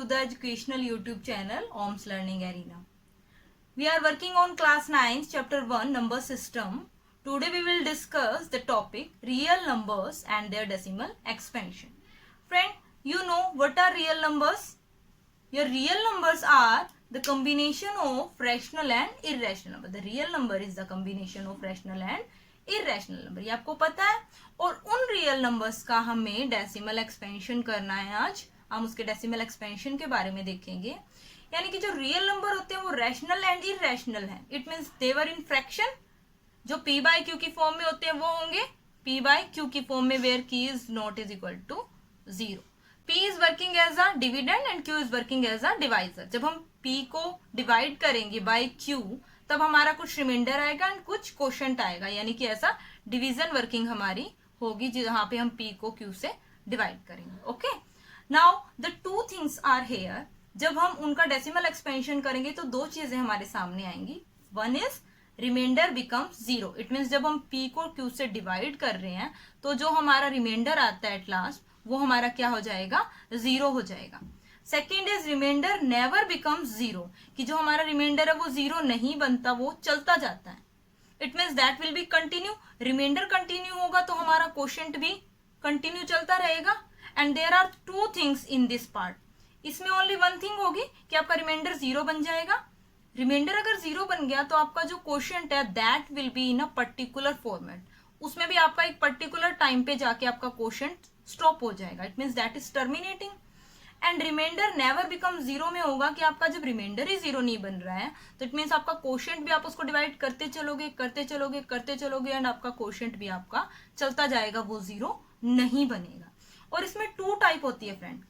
the educational YouTube channel OMS Learning Arena. We are working on class 9 chapter 1 number system. Today we will discuss the topic real numbers and their decimal expansion. Friend, you know what are real numbers? Your real numbers are the combination of rational and irrational number. The real number is the combination of rational and irrational number, ये आपको पता है. और उन real numbers का हमें decimal expansion करना है. आज हम उसके डेसिमल एक्सपेंशन के बारे में देखेंगे. यानी कि जो रियल नंबर होते हैं वो रैशनल एंड इरेशनल हैं. It means they're in fraction. जो p बाय q की फॉर्म में होते हैं वो होंगे p बाय q की फॉर्म में where q is not is equal to 0. p is working as a dividend and q is working as a divisor. जब हम p को डिवाइड करेंगे बाय q तब हमारा कुछ रिमाइंडर आएगा एंड कुछ क्वोशंट आएगा. यानी कि ऐसा डिवीजन वर्किंग हमारी होगी जहां पे हम p को q से डिवाइड करेंगे. Okay, now the two things are here. जब हम उनका डेसिमल एक्सपेंशन करेंगे तो दो चीजें हमारे सामने आएंगी. One is remainder becomes 0. It means जब हम p को q से डिवाइड कर रहे हैं तो जो हमारा रिमाइंडर आता है एट लास्ट वो हमारा क्या हो जाएगा, 0 हो जाएगा. Second is remainder never becomes 0, कि जो हमारा रिमाइंडर है वो 0 नहीं बनता, वो चलता जाता है. It means that will be continue. Remainder continue होगा तो हमारा क्वोशंट भी कंटिन्यू चलता रहेगा. And there are two things in this part. इसमें ओनली वन थिंग होगी कि आपका रिमाइंडर 0 बन जाएगा. रिमाइंडर अगर 0 बन गया तो आपका जो क्वोशंट है that will be in a particular format. उसमें भी आपका एक पर्टिकुलर टाइम पे जाके आपका क्वोशंट स्टॉप हो जाएगा. It means that is terminating. And remainder never become 0 में होगा कि आपका जब रिमाइंडर ही 0 नहीं बन रहा है तो इट मीन्स आपका क्वोशंट भी आप उसको डिवाइड करते चलोगे एंड आपका क्वोशंट भी आपका चलता जाएगा, वो 0 नहीं बनेगा. और इसमें टू टाइप होती है फ्रेंड.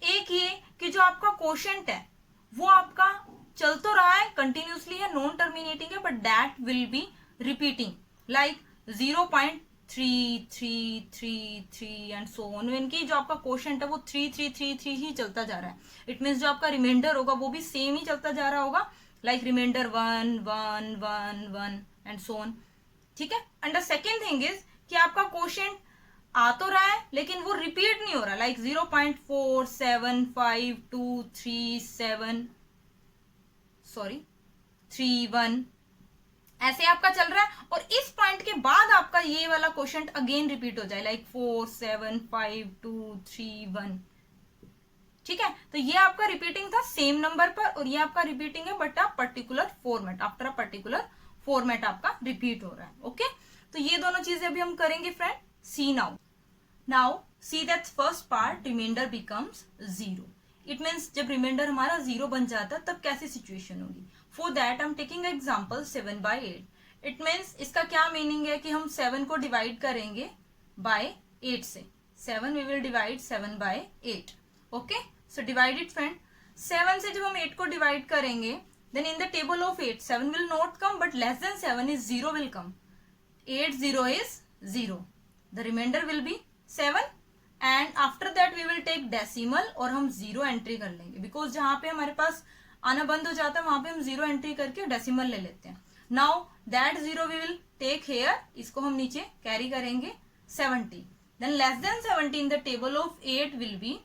एक ये कि जो आपका क्वोशंट है वो आपका चल तो रहा है कंटिन्यूसली है, नॉन टर्मिनेटिंग है, but that will B repeating like 0.3333 and so on. इनकी जो आपका क्वोशंट है वो 3333 ही चलता जा रहा है. इट मीन्स जो आपका रिमाइंडर होगा वो भी सेम ही चलता जा रहा होगा, like remainder 1 1 1 1 and so on. ठीक है. And the second thing is कि आपका क्वोशंट आ तो रहा है लेकिन वो रिपीट नहीं हो रहा, लाइक 0.475231 ऐसे आपका चल रहा है. और इस पॉइंट के बाद आपका ये वाला क्वोशंट अगेन रिपीट हो जाए, लाइक 475231. ठीक है. तो ये आपका रिपीटिंग था सेम नंबर पर और ये आपका रिपीटिंग है but a particular format. After a particular format आपका रिपीट हो रहा है. ओके, तो ये दोनों चीजें अभी हम करेंगे friend. See now see that first part remainder becomes 0. It means जब रिमाइंडर हमारा 0 बन जाता है तब कैसी सिचुएशन होगी. For that I am taking example 7/8. It means इसका क्या मीनिंग है कि हम 7 को डिवाइड करेंगे बाय 8 से. 7 we will divide 7/8. Okay, so divide it friend. 7 से जब हम 8 को डिवाइड करेंगे then in the table of 8 7 will not come but less than 7 is 0 will come. 8 0 is 0. The remainder will be 7 and after that we will take decimal और हम 0 entry कर लेंगे because जहां पे हमारे पास आना बंद हो जाता है वहां पे हम 0 एंट्री करके डेसिमल ले लेते हैं. Now that 0 we will take here, इसको हम नीचे कैरी करेंगे 70. Then less than 70 in the table of 8 will be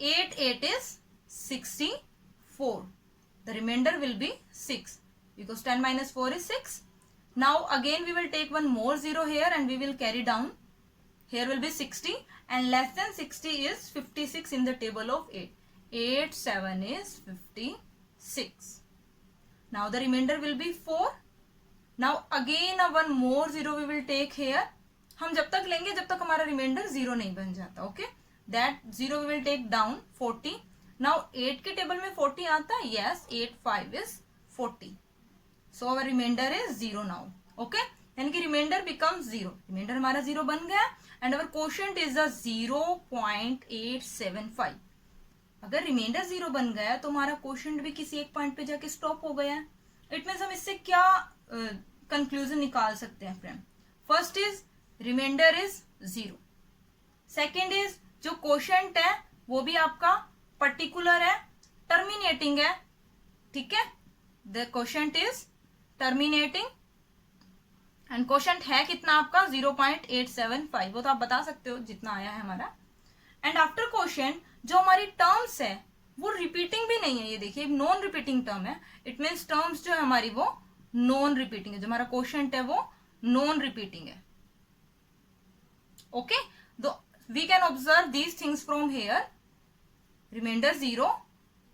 8 8 is 64. The remainder will be 6 because 10 minus 4 is 6. Now again we will take one more 0 here and we will carry down. Here will be 60 and less than 60 is 56 in the table of 8. 8 7 is 56. Now the remainder will be 4. Now again one more 0 we will take here. हम जब तक लेंगे जब तक हमारा reminder 0 नहीं बन जाता. Okay, that 0 we will take down 40. Now 8 के टेबल में 40 आता है. Yes, 8 5 is 40. So our remainder is 0 now. Okay, यानी कि रिमाइंडर बिकम्स 0. रिमाइंडर हमारा 0 बन गया and our quotient is a 0.875. अगर रिमाइंडर 0 बन गया तो हमारा क्वोशंट भी किसी एक पॉइंट पे जाके स्टॉप हो गया है. इट मीन्स हम इससे क्या कंक्लूजन निकाल सकते हैं friend. First is remainder is 0. Second is जो क्वोशंट है वो भी आपका पर्टिकुलर है, टर्मिनेटिंग है. ठीक है, the quotient is terminating and quotient है कितना आपका 0.875. वो तो आप बता सकते हो जितना आया है हमारा. एंड आफ्टर क्वोशंट जो हमारी टर्म्स है वो रिपीटिंग भी नहीं है, ये देखिए नॉन रिपीटिंग टर्म है, इट मीन्स टर्म्स जो है हमारी वो नॉन रिपीटिंग है, जो हमारा क्वोशंट है वो नॉन रिपीटिंग है. Okay, we can observe these things from here. Remainder 0,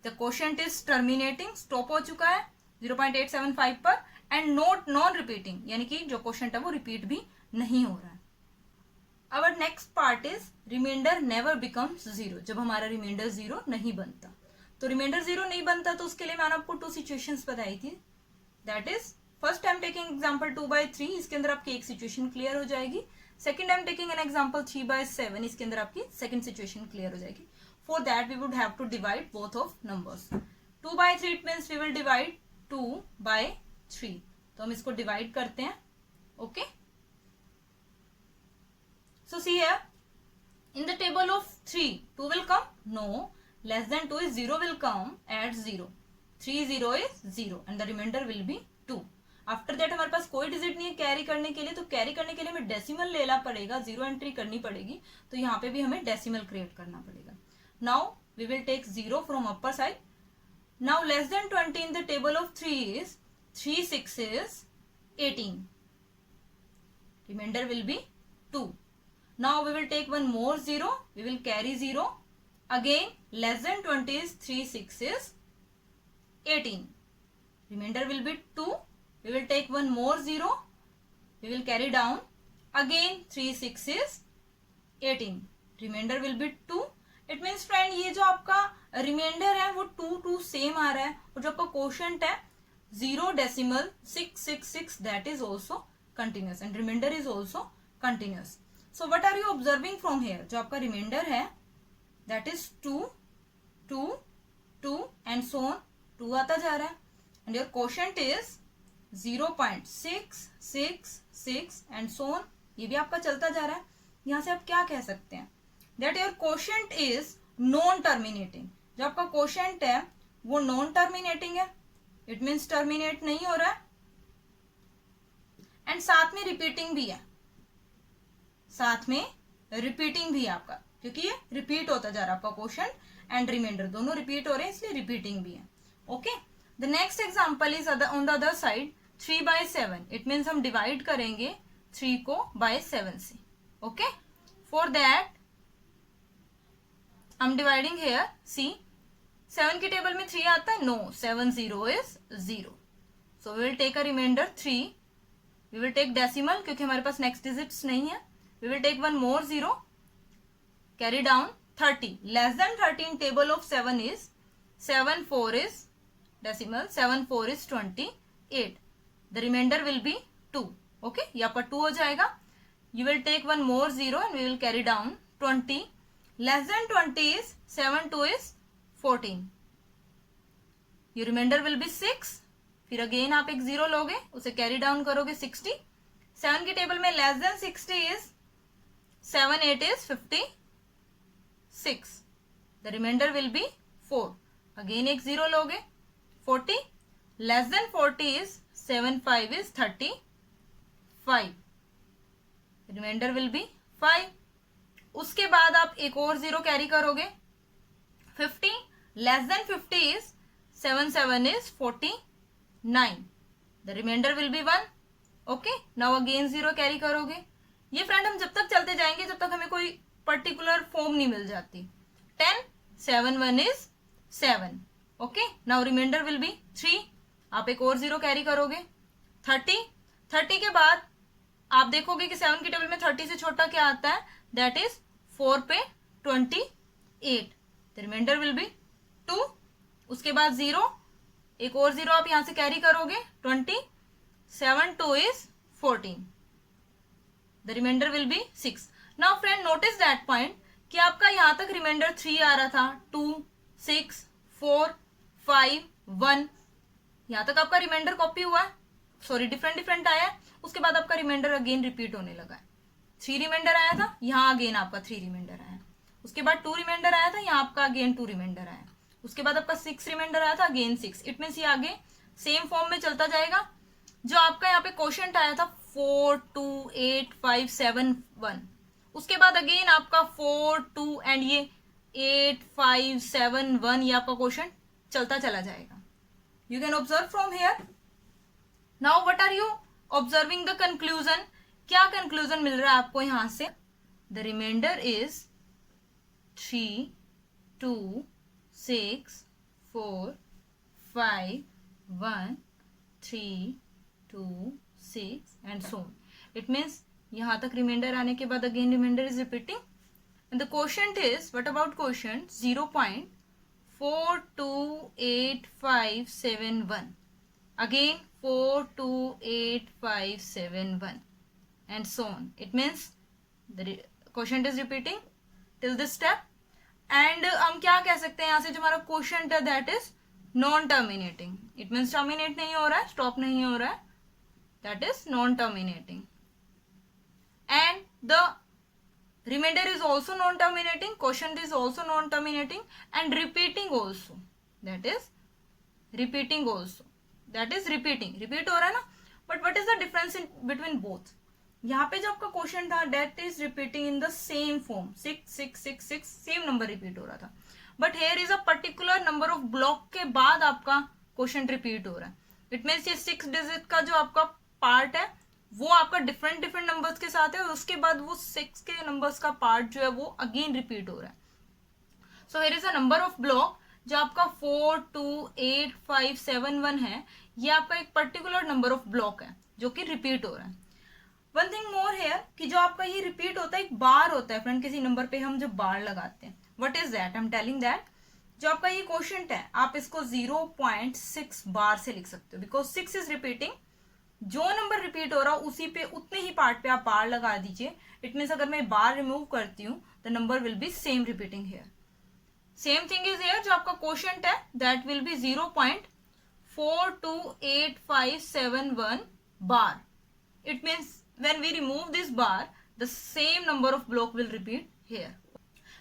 the quotient is terminating, stop हो चुका है 0.875 पर, एंड नोट नॉन रिपीटिंग, यानी कि जो क्वोशंट है वो रिपीट भी नहीं हो रहा है. Our next part is remainder never becomes 0, जब हमारा रिमाइंडर 0 नहीं बनता. तो रिमाइंडर 0 नहीं बनता तो उसके लिए मैंने आपको 2 सिचुएशंस बताई थी. That is first I am taking example 2/3, इसके अंदर आपकी एक सिचुएशन क्लियर हो जाएगी. Second I am taking an example 3/7, इसके अंदर आपकी सेकंड सिचुएशन क्लियर हो जाएगी. For that we would have to divide both of numbers. 2/3 it means we will divide 2/3. तो हम इसको डिवाइड करते हैं. Okay, so see here in the table of 3 2 will come, no, less than 2 is 0 will come at 0, 3 0 is 0 and the remainder will be 2. After that हमारे पास कोई digit नहीं है carry करने के लिए, तो कैरी करने के लिए हमें डेसिमल लेना पड़ेगा, 0 एंट्री करनी पड़ेगी, तो यहाँ पे भी हमें डेसिमल क्रिएट करना पड़ेगा. Now we will take 0 from upper side. Now less than 20 in the table of 3 is 3 6 is 18, remainder will be 2. Now we will take one more 0, we will carry 0. Again less than 20 is 3 6 is 18, remainder will be 2. We will take one more 0, we will carry down. Again 3 6 is 18, remainder will be 2. It means friend ये जो आपका reminder है वो 2 2 same आ रहा है, और जो आपका क्वोशंट है 0.666 that is also continuous and remainder is also continuous. So what are you observing from here? जो आपका रिमाइंडर है that is 2 2 2 and so on, 2 आता जा रहा है, and your quotient is 0.666 and so on, ये भी आपका चलता जा रहा है. यहां से आप क्या कह सकते हैं? that your quotient is non terminating. जो आपका quotient है वो non terminating है, इट मीन्स टर्मिनेट नहीं हो रहा है, एंड साथ में रिपीटिंग भी है, साथ में रिपीटिंग भी है आपका, क्योंकि ये रिपीट होता जा रहा है आपका क्वोशंट एंड रिमाइंडर दोनों रिपीट हो रहे हैं, इसलिए रिपीटिंग भी है. Okay, the next example is on the other side 3/7. It means हम डिवाइड करेंगे 3 को by 7 से. Okay, for that I am dividing here. See 7 की टेबल में 3 आता है, no, 7 0 is 0. So we will take a remainder 3. We will take decimal क्योंकि हमारे पास नेक्स्ट डिजिट्स नहीं है. We will take one more 0, carry down 30. Less than 30 in table of 7 is 7 4 is decimal, 7 4 is 28. The remainder will be 2. Okay, यहाँ पर 2 हो जाएगा. You will take one more 0 and we will carry down 20. Less than 20 is 7 2 is 14. your remainder will be 6. फिर again आप एक 0 लोगे, उसे carry down करोगे 60. 7 की टेबल में less than 60 is 7 8 is 56. The remainder will be 4. Again एक 0 लोगे 40. Less than 40 is 7 5 is 35. Remainder will be 5. उसके बाद आप एक और 0 कैरी करोगे 50. Less than 50 is 7 7 is 49. The remainder will be 1. Okay, now again 0 carry करोगे. ये फ्रेंड हम जब तक चलते जाएंगे जब तक हमें कोई पर्टिकुलर फॉर्म नहीं मिल जाती. 10 7 1 is 7. Okay, now remainder will be 3. आप एक और 0 कैरी करोगे 30. 30 के बाद आप देखोगे कि 7 की टेबल में 30 से छोटा क्या आता है, दैट इज 4 पे 28. The remainder will be 2. उसके बाद 0, एक और 0 आप यहां से कैरी करोगे 20. 7 2 is 14. The remainder will be 6. Now friend notice that point कि आपका यहां तक रिमाइंडर 3 आ रहा था, 2 6 4 5 1. यहां तक आपका रिमाइंडर कॉपी हुआ है, सॉरी डिफरेंट आया है. उसके बाद आपका रिमाइंडर अगेन रिपीट होने लगा है. 3 रिमाइंडर आया था, यहाँ अगेन आपका 3 रिमाइंडर आया. उसके बाद 2 रिमाइंडर आया था, यहाँ आपका अगेन 2 रिमाइंडर आया. उसके बाद आपका 6 रिमाइंडर आया था, अगेन 6. इट मीन्स ये आगे सेम फॉर्म में चलता जाएगा. जो आपका यहाँ पे क्वोशंट आया था 4 2 8 5 7 1, उसके बाद अगेन आपका 4 2 एंड ये 8 5 7 1 ये आपका क्वेश्चन चलता चला जाएगा. You can observe from here. Now what are you observing the conclusion? क्या conclusion मिल रहा है आपको यहाँ से? The remainder is 3 2 6 4 5 1 3 2 6 and so on. It means यहाँ तक remainder आने के बाद again remainder is repeating. And the quotient is, what about quotient? 0.428571. Again 428571 and so on. It means the quotient is repeating till this step. And हम क्या कह सकते हैं यहाँ से, जो हमारा quotient है that is non terminating. It means terminate नहीं हो रहा है, stop नहीं हो रहा है, that is non terminating. And the remainder is also non terminating, quotient is also non terminating and repeating also, that is repeating also, that is repeating, repeat हो रहा है ना. But what is the difference in between both? यहाँ पे जो आपका question था that is repeating in the same form, 6 6 6 6 same number repeat हो रहा था. But here is a particular number of block के बाद आपका क्वेश्चन रिपीट हो रहा है. इट मीन्स ये 6 डिजिट का जो आपका पार्ट है वो आपका डिफरेंट नंबर्स के साथ है और उसके बाद वो 6 के नंबर्स का पार्ट जो है वो अगेन रिपीट हो रहा है. सो here is a number of block जो आपका 4 2 8 5 7 1 है. ये आपका एक पर्टिकुलर नंबर ऑफ ब्लॉक है जो कि रिपीट हो रहा है. वन थिंग मोर हेयर कि जो आपका ये रिपीट होता है एक बार होता है फ्रेंड, किसी नंबर पे हम जो बार लगाते हैं. What is that? I am telling that जो आपका ये क्वोशिएंट है आप इसको 0.6 बार से लिख सकते हो, बिकॉज 6 इज रिपीटिंग. जो नंबर रिपीट हो रहा हो उसी पे उतने ही पार्ट पे आप बार लगा दीजिए. इट मीन्स अगर मैं बार रिमूव करती हूँ the number will be same repeating here. Same thing is here, जो आपका क्वोशिएंट है that will be 0.428571 bar. It means when we remove this bar the same number of block will repeat here.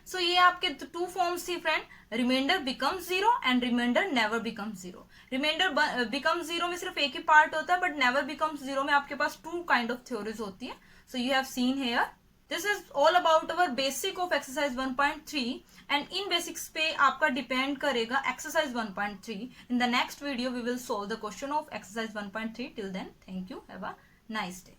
So ये आपके two forms थी friend. Remainder becomes 0 and remainder never becomes 0. Remainder becomes 0 में सिर्फ एक ही part होता है, but never becomes 0 में आपके पास टू काइंड ऑफ थ्योरीज होती है. So you have seen here. This is all about our basic of exercise 1.3 and in basics पे आपका डिपेंड करेगा exercise 1.3. In the next video we will solve the question of exercise 1.3. Till then, thank you. Have a nice day.